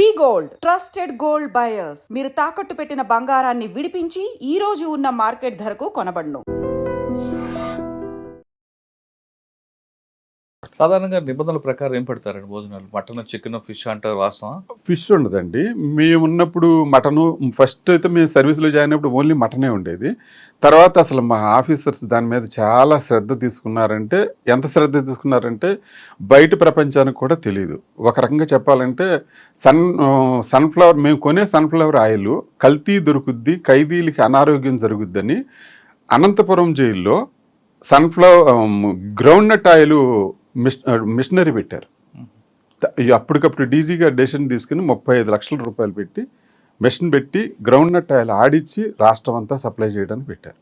వి gold trusted gold buyers. మీరు తాకట్టు పెట్టిన బంగారాన్ని విడిపించి ఈ రోజు ఉన్న మార్కెట్ ధరకు కొనబడును. సాధారణంగా నిబంధనల ప్రకారం ఏం పెడతారండి భోజనాలు? మటన్, చికెన్, ఫిష్ అంటారు, వాస్తవం? ఫిష్ ఉండదండి. మేము ఉన్నప్పుడు మటను ఫస్ట్ అయితే మేము సర్వీస్లో జాయిన్ అయినప్పుడు ఓన్లీ మటనే ఉండేది. తర్వాత అసలు మా ఆఫీసర్స్ దాని మీద చాలా శ్రద్ధ తీసుకున్నారంటే, ఎంత శ్రద్ధ తీసుకున్నారంటే బయట ప్రపంచానికి కూడా తెలియదు. ఒక రకంగా చెప్పాలంటే సన్ఫ్లవర్ మేము కొనే సన్ఫ్లవర్ ఆయిల్ కల్తీ దొరుకుద్ది, ఖైదీలకి అనారోగ్యం జరుగుద్దని అనంతపురం జైల్లో గ్రౌండ్ నట్ ఆయిల్ మిషనరీ పెట్టారు. అప్పటికప్పుడు డీజీ గారు డెసిషన్ తీసుకుని 35 లక్షల రూపాయలు పెట్టి మిషన్ పెట్టి గ్రౌండ్ నట్ ఆయిల్ ఆడిచ్చి రాష్ట్రం అంతా సప్లై చేయడానికి పెట్టారు.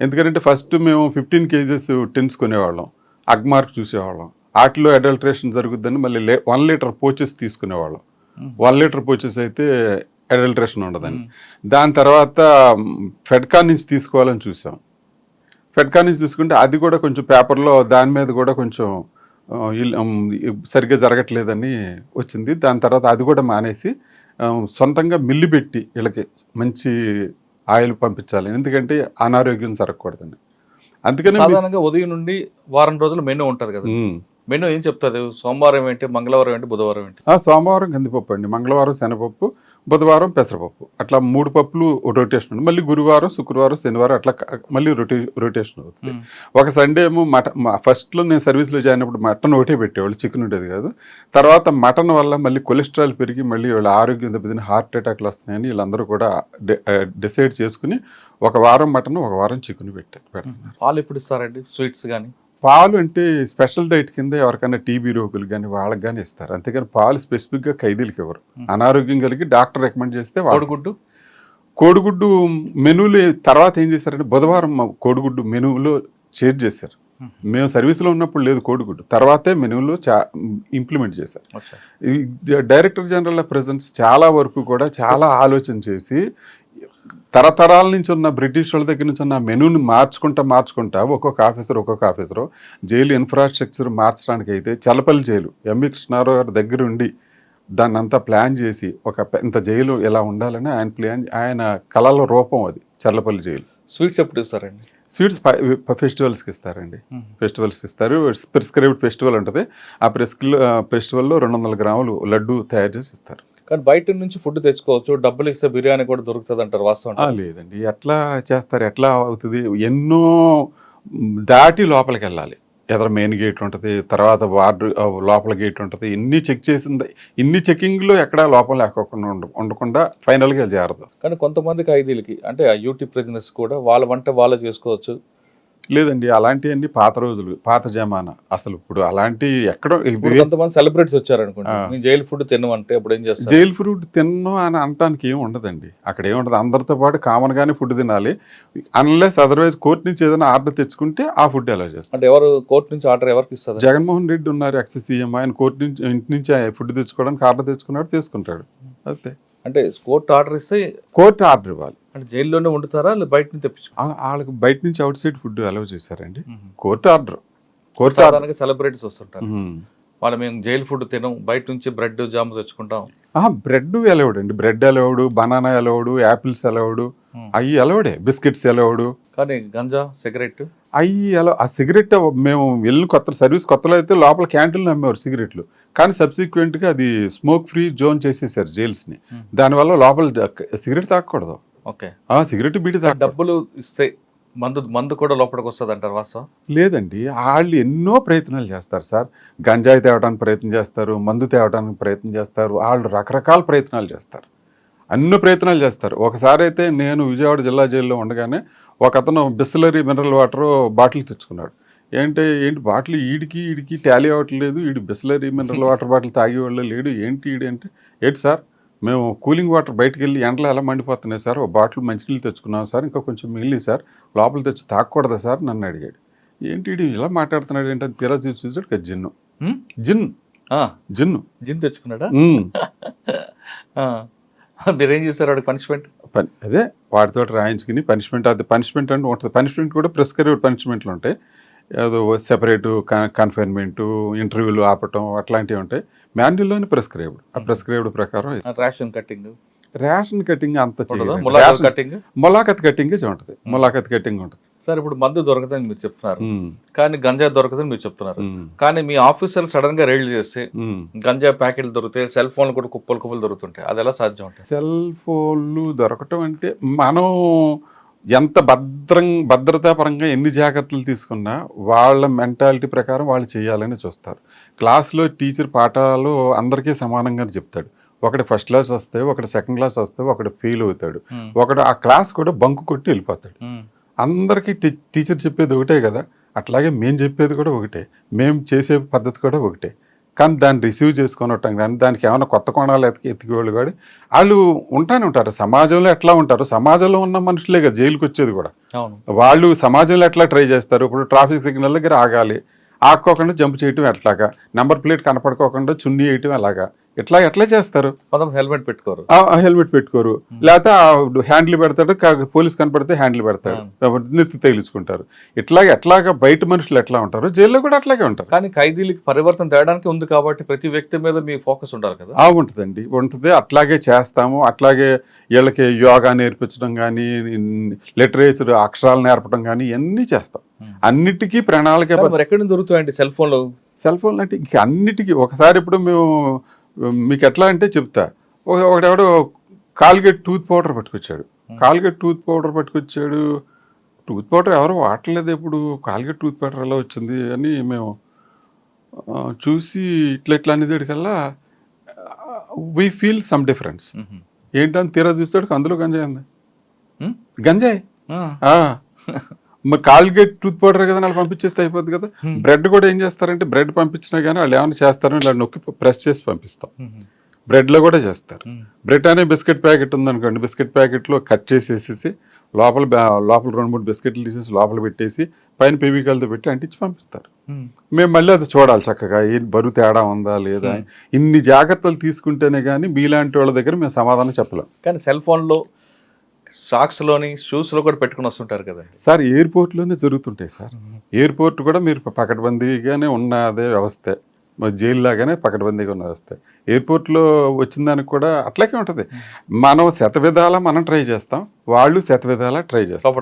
ఎందుకంటే ఫస్ట్ మేము 15 కేజెస్ టిన్స్ కొనేవాళ్ళం, అగ్మార్క్ చూసేవాళ్ళం, వాటిలో అడల్ట్రేషన్ జరుగుద్దని మళ్ళీ 1 లీటర్ పోచెస్ తీసుకునేవాళ్ళం. 1 లీటర్ పోచెస్ అయితే అడల్ట్రేషన్ ఉండదని. దాని తర్వాత ఫెడ్కా నుంచి తీసుకోవాలని చూసాం. ఫెడ్కా నుంచి తీసుకుంటే అది కూడా కొంచెం పేపర్లో దాని మీద కూడా కొంచెం సరిగ్గా జరగట్లేదని వచ్చింది. దాని తర్వాత అది కూడా మానేసి సొంతంగా మిల్లు పెట్టి వీళ్ళకి మంచి ఆయిల్ పంపించాలి, ఎందుకంటే అనారోగ్యం జరగకూడదని. అందుకని సాధారణంగా ఉదయం నుండి వారం రోజులు మెనూ ఉంటుంది కదా, మెనూ ఏం చెప్తారు? సోమవారం ఏంటి, మంగళవారం ఏంటి, బుధవారం ఏంటి? సోమవారం కందిపప్పు అండి, మంగళవారం శనగపప్పు, బుధవారం పెసరపప్పు, అట్లా 3 పప్పులు రొటేషన్. మళ్ళీ గురువారం, శుక్రవారం, శనివారం అట్లా మళ్ళీ రొటేషన్ అవుతుంది. ఒక సండే ఏమో ఫస్ట్లో నేను సర్వీస్లో జాయిన్ అయినప్పుడు మటన్ ఒకటే పెట్టేవాళ్ళు, చికెన్ ఉండేది కాదు. తర్వాత మటన్ వల్ల మళ్ళీ కొలెస్ట్రాల్ పెరిగి మళ్ళీ వీళ్ళ ఆరోగ్యం దెబ్బతిని హార్ట్ అటాక్లు వస్తున్నాయని వీళ్ళందరూ కూడా డిసైడ్ చేసుకుని ఒక వారం మటన్, ఒక వారం చికెన్ పెడుతున్నారు. పాలు ఎప్పుడు ఇస్తారండి? స్వీట్స్ కానీ పాలు అంటే స్పెషల్ డైట్ కింద ఎవరికైనా టీబీ రోగులు కానీ వాళ్ళకి కానీ ఇస్తారు. అంతేగాని పాలు స్పెసిఫిక్గా ఖైదీలకి ఎవరు. అనారోగ్యం కలిగి డాక్టర్ రికమెండ్ చేస్తే కోడిగుడ్డు మెనూలు తర్వాత ఏం చేశారంటే బుధవారం కోడిగుడ్డు మెనూలో చేంజ్ చేశారు. మేము సర్వీస్లో ఉన్నప్పుడు లేదు కోడిగుడ్డు, తర్వాతే మెనూలో ఇంప్లిమెంట్ చేశారు. డైరెక్టర్ జనరల్ ఆఫ్ ప్రెజెన్స్ చాలా వరకు కూడా చాలా ఆలోచన చేసి తరతరాల నుంచి ఉన్న బ్రిటిష్ వాళ్ళ దగ్గర నుంచి ఉన్న మెనూని మార్చుకుంటా ఒక్కొక్క ఆఫీసరు జైలు ఇన్ఫ్రాస్ట్రక్చర్ మార్చడానికి అయితే చల్లపల్లి జైలు ఎంవి కృష్ణారావు గారి దగ్గర ఉండి దాన్ని అంతా ప్లాన్ చేసి ఇంత జైలు ఎలా ఉండాలని ఆయన కళల రూపం అది చల్లపల్లి జైలు. స్వీట్స్ ఎప్పుడు ఇస్తారండి? స్వీట్స్ ఫెస్టివల్స్కి ఇస్తారండి. ఫెస్టివల్స్కి ఇస్తారు. ప్రిస్క్రైబ్డ్ ఫెస్టివల్ ఉంటుంది. ఆ ఫెస్టివల్లో 200 గ్రాములు లడ్డు తయారు చేసి ఇస్తారు. కానీ బయట నుంచి ఫుడ్ తెచ్చుకోవచ్చు, డబ్బులు ఇస్తే బిర్యానీ కూడా దొరుకుతుంది అంటారు, వాస్తవం? లేదండి, ఎట్లా చేస్తారు, ఎట్లా అవుతుంది? ఎన్నో దాటి లోపలికి వెళ్ళాలి. ఎదురు మెయిన్ గేట్ ఉంటుంది, తర్వాత వార్డు లోపల గేట్ ఉంటుంది. ఇన్ని చెకింగ్లో ఎక్కడా లోపల లేకుండా ఉండకుండా ఫైనల్గా చేరదు. కానీ కొంతమంది ఖైదీలకి అంటే యూటీ ప్రిజనర్స్ కూడా వాళ్ళ వంట వాళ్ళు చేసుకోవచ్చు. లేదండి, అలాంటివన్నీ పాత రోజులు, పాత జమానా. అసలు ఇప్పుడు అలాంటి ఎక్కడో కొంతమంది సెలబ్రిటీస్ వచ్చారనుకోండి, నేను జైలు ఫుడ్ తినమంటే అప్పుడు ఏం చేస్తారు? జైలు ఫుడ్ తిన్ను అని అనటానికి ఏమి ఉండదండి. అక్కడ ఏముండదు, అందరితో పాటు కామన్ గానే ఫుడ్ తినాలి. అన్లెస్ అదర్వైజ్ కోర్టు నుంచి ఏదైనా ఆర్డర్ తెచ్చుకుంటే ఆ ఫుడ్ ఎలా చేస్తారు? అంటే ఎవరు కోర్టు నుంచి ఆర్డర్ ఎవరికి ఇస్తారు? జగన్మోహన్ రెడ్డి ఉన్నారు, ఎక్స్ సీఎం. ఆయన కోర్టు నుంచి ఇంటి నుంచి ఫుడ్ తెచ్చుకోవడానికి ఆర్డర్ తెచ్చుకున్నాడు, తీసుకుంటాడు. అంతే. అంటే కోర్టు ఆర్డర్ ఇస్తే కోర్టు ఆర్డర్ ఇవ్వాలి. అంటే జైల్లోనే వండుతారా లేదా బయట నుంచి తెప్పించు? వాళ్ళకి బయట నుంచి అవుట్ సైడ్ ఫుడ్ అలౌ చేశారండి. Court order. సెలబ్రిటీస్ వస్తుంటారు, వాళ్ళు మేము జైలు ఫుడ్ తినం, బయట నుంచి బ్రెడ్ జామ్ తెచ్చుకుంటాం. బ్రెడ్ అలౌడ్ అండి, bread allowed, banana allowed, apples allowed, అవి అలౌడే, బిస్కెట్స్ అలౌడ్. కానీ గంజా, సిగరెట్ ఆ సిగరెట్ మేము వెళ్ళిన సర్వీస్ కొత్తలో అయితే లోపల క్యాంటీన్లో అమ్మేవారు సిగరెట్లు. కానీ సబ్సిక్వెంట్గా అది స్మోక్ ఫ్రీ జోన్ చేసేసారు జైల్స్ని. దానివల్ల లోపల సిగరెట్ తాగకూడదు. ఓకే, సిగరెట్ బీడి డబ్బులు ఇస్తే మందు కూడా లోపలికి వస్తుంది అంటారు, వాస్తవం? లేదండి, వాళ్ళు ఎన్నో ప్రయత్నాలు చేస్తారు సార్. గంజాయి తేవడానికి ప్రయత్నం చేస్తారు, మందు తేవడానికి ప్రయత్నం చేస్తారు, వాళ్ళు రకరకాల ప్రయత్నాలు చేస్తారు, అన్ని ప్రయత్నాలు చేస్తారు. ఒకసారి అయితే నేను విజయవాడ జిల్లా జైల్లో ఉండగానే ఒక అతను బిస్లరీ మినరల్ వాటర్ బాటిల్ తెచ్చుకున్నాడు. ఏంటి బాటిల్ ఈడికి టాలీ అవ్వట్లేదు, బిస్లరీ మినరల్ వాటర్ బాటిల్ తాగేవాళ్ళు లేడు, ఏంటి అంటే, ఏంటి సార్ మేము కూలింగ్ వాటర్ బయటకు వెళ్ళి ఎండలో ఎలా మండిపోతున్నాయి సార్, ఒక బాటిల్ మంచినీళ్ళు తెచ్చుకున్నాం సార్, ఇంకా కొంచెం మిగిలి సార్, లోపల తెచ్చి తాగకూడదా సార్ నన్ను అడిగాడు. ఏంటి ఇలా మాట్లాడుతున్నాడు ఏంటంటే తీరా చూసాడు జిన్ను తెచ్చుకున్నాడా? మీరేం చేశారు వాడికి పనిష్మెంట్? అదే వాటితో రాయించుకుని పనిష్మెంట్ అంటే ఉంటుంది. పనిష్మెంట్ కూడా ప్రిస్క్రైబ్డ్ పనిష్మెంట్లు ఉంటాయి. ఏదో సెపరేటు కన్ఫైన్మెంటు, ఇంటర్వ్యూలు ఆపటం అట్లాంటివి ఉంటాయి. మాన్యువల్లోనే ప్రిస్క్రైబ్డ్, ఆ ప్రిస్క్రైబ్డ్ ప్రకారం ఇస్తారు. రేషన్ కటింగ్ రేషన్ కటింగ్ అంత చేయదు, ములాఖత్ కటింగ్ మొలాఖత్ కటింగ్ ఉంటుంది, మొలాఖత్ కటింగ్ ఉంటుంది. సార్ ఇప్పుడు మందు దొరకదని మీరు చెప్తున్నారు, కానీ గంజా దొరకదని మీరు చెప్తున్నారు. కానీ మీ ఆఫీసర్లు సడన్ గా రైడ్ చేసి గంజా ప్యాకెట్లు దొరుకుతాయి, సెల్ ఫోన్లు కూడా కుప్పలు కుప్పలు దొరుకుతుంటాయి, అది ఎలా సాధ్యం ఉంటాయి? సెల్ ఫోన్లు దొరకటం అంటే మనం ఎంత భద్రతా పరంగా ఎన్ని జాగ్రత్తలు తీసుకున్నా వాళ్ళ మెంటాలిటీ ప్రకారం వాళ్ళు చేయాలని చూస్తారు. క్లాస్లో టీచర్ పాఠాలు అందరికీ సమానంగానే చెప్తాడు. ఒకటి ఫస్ట్ క్లాస్ వస్తే, ఒకటి సెకండ్ క్లాస్ వస్తే, ఒకటి ఫెయిల్ అవుతాడు, ఒకడు ఆ క్లాస్ కూడా బంకు కొట్టి వెళ్ళిపోతాడు. అందరికీ టీచర్ చెప్పేది ఒకటే కదా, అట్లాగే మేము చెప్పేది కూడా ఒకటే, మేము చేసే పద్ధతి కూడా ఒకటే. కానీ దాన్ని రిసీవ్ చేసుకొనటం కానీ దానికి ఏమైనా కొత్త కోణాలు ఎత్తికేవాళ్ళు కానీ వాళ్ళు ఉంటానే ఉంటారు. సమాజంలో ఎట్లా ఉంటారు, సమాజంలో ఉన్న మనుషులే కదా జైలుకి వచ్చేది కూడా. వాళ్ళు సమాజంలో ఎట్లా ట్రై చేస్తారు, ఇప్పుడు ట్రాఫిక్ సిగ్నల్ దగ్గర ఆగాలి, ఆక్కోకుండా జంప్ చేయటం ఎట్లాగా, నెంబర్ ప్లేట్ కనపడుకోకుండా చున్నీ వేయటం ఎలాగా, ఎట్లా చేస్తారు. హెల్మెట్ పెట్టుకోరు, హెల్మెట్ పెట్టుకోరు, లేకపోతే హ్యాండిల్ పెడతాడు, పోలీస్ కనపడితే హ్యాండిల్ పెడతాడు, నెత్తి తగిలించుకుంటారు. ఎట్లాగా బయట మనుషులు ఎట్లా ఉంటారు, జైల్లో కూడా అట్లాగే ఉంటారు. కానీ ఖైదీలకి పరివర్తన తేడానికి ఉంది కాబట్టి ప్రతి వ్యక్తి మీద మీ ఫోకస్ ఉండాలి కదా. ఉంటుందండి, ఉంటుంది. అట్లాగే చేస్తాము. అట్లాగే వీళ్ళకి యోగా నేర్పించడం కానీ, లిటరేచర్ అక్షరాలు నేర్పడం కానీ ఇవన్నీ చేస్తాం. అన్నిటికీ ప్రణాళిక. ఎక్కడి నుంచి దొరుకుతాయండి సెల్ ఫోన్లు? సెల్ ఫోన్లు అంటే ఇంక అన్నిటికీ ఒకసారి ఇప్పుడు మేము మీకు ఎట్లా అంటే చెప్తా. ఒకడెవడో కాల్గేట్ టూత్ పౌడర్ పట్టుకొచ్చాడు, టూత్ పౌడర్ ఎవరు వాడలేదు ఎప్పుడు, కాల్గేట్ టూత్ పౌడర్ ఎలా వచ్చింది అని మేము చూసి ఇట్లా అనేదికల్లా వీ ఫీల్ సమ్ డిఫరెన్స్. ఏంటని తీరా చూస్తాడు, అందులో గంజాయి ఉంది. గంజాయి మరి కాల్గేట్ టూత్ పౌడర్ కదా వాళ్ళు పంపించేస్తే అయిపోద్ది కదా. బ్రెడ్ కూడా ఏం చేస్తారంటే, బ్రెడ్ పంపించినా కానీ వాళ్ళు ఏమైనా చేస్తారని ఇలా నొక్కి ప్రెస్ చేసి పంపిస్తాం. బ్రెడ్లో కూడా చేస్తారు. బ్రెడ్ అనే బిస్కెట్ ప్యాకెట్ ఉందనుకోండి, బిస్కెట్ ప్యాకెట్లో కట్ చేసేసి లోపల 2-3 బిస్కెట్లు తీసేసి లోపల పెట్టేసి పైన పెవికాలతో పెట్టి అంటించి పంపిస్తారు. మేము మళ్ళీ అది చూడాలి చక్కగా, ఏం బరువు తేడా ఉందా లేదా. ఇన్ని జాగ్రత్తలు తీసుకుంటేనే కానీ మీలాంటి వాళ్ళ దగ్గర మేము సమాధానం చెప్పలేం. కానీ సెల్ ఫోన్లో సాక్స్లోని షూస్లో కూడా పెట్టుకుని వస్తుంటారు కదండి సార్. ఎయిర్పోర్ట్లోనే జరుగుతుంటాయి సార్. ఎయిర్పోర్ట్ కూడా మీరు పకడ్బందీగానే ఉన్నదే వ్యవస్థ, జైలు లాగానే పకడ్బందీగా ఉన్న వ్యవస్థ. ఎయిర్పోర్ట్లో వచ్చిన దానికి కూడా అట్లాగే ఉంటుంది. మనం శతవిధాలా మనం ట్రై చేస్తాం, వాళ్ళు శతవిధాలా ట్రై చేస్తాం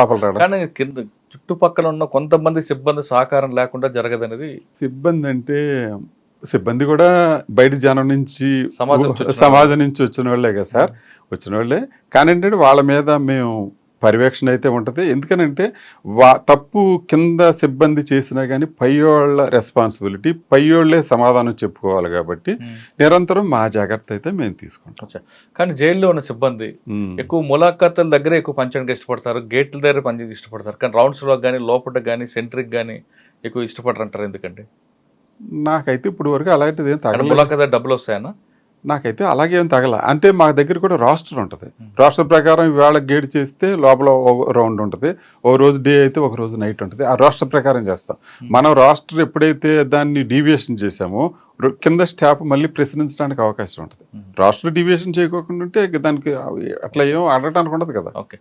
లోపల రావడం. కానీ కింద చుట్టుపక్కల ఉన్న కొంతమంది సిబ్బంది సహకారం లేకుండా జరగదనేది. సిబ్బంది కూడా బయట జనం నుంచి, సమాజం నుంచి వచ్చిన వాళ్ళే కదా సార్, వచ్చిన వాళ్ళే. కానీ ఏంటంటే వాళ్ళ మీద మేము పర్యవేక్షణ అయితే ఉంటుంది. ఎందుకనంటే తప్పు కింద సిబ్బంది చేసినా కానీ పైయోళ్ళ రెస్పాన్సిబిలిటీ, పైయోళ్లే సమాధానం చెప్పుకోవాలి కాబట్టి నిరంతరం మా జాగ్రత్త అయితే మేము తీసుకుంటాం. కానీ జైల్లో ఉన్న సిబ్బంది ఎక్కువ ములాఖాతుల దగ్గరే ఎక్కువ పంచడానికి ఇష్టపడతారు, గేట్ల దగ్గర పనిచేసి ఇష్టపడతారు. కానీ రౌండ్స్లో కానీ లోపల కానీ సెంట్రిక్ కానీ ఎక్కువ ఇష్టపడరు అంటారు. ఎందుకంటే నాకైతే ఇప్పుడు వరకు అలాంటిది ఏం తగల. ములాఖాత్ డబ్బులు వస్తాయన్నా? నాకైతే అలాగే ఏం తగల. అంటే మా దగ్గర కూడా రాస్టర్ ఉంటుంది. రాస్టర్ ప్రకారం ఇవాళ గేట్ చేస్తే లోపల రౌండ్ ఉంటుంది, ఓ రోజు డే అయితే ఒక రోజు నైట్ ఉంటుంది. ఆ రాస్టర్ ప్రకారం చేస్తాం. మనం రాస్టర్ ఎప్పుడైతే దాన్ని డీవియేషన్ చేసామో కింద స్టాఫ్ మళ్ళీ ప్రశ్నించడానికి అవకాశం ఉంటుంది. రాస్టర్ డీవియేషన్ చేయకోకుండా ఉంటే దానికి అట్లా ఏం అడగటానికి ఉండదు కదా. ఓకే.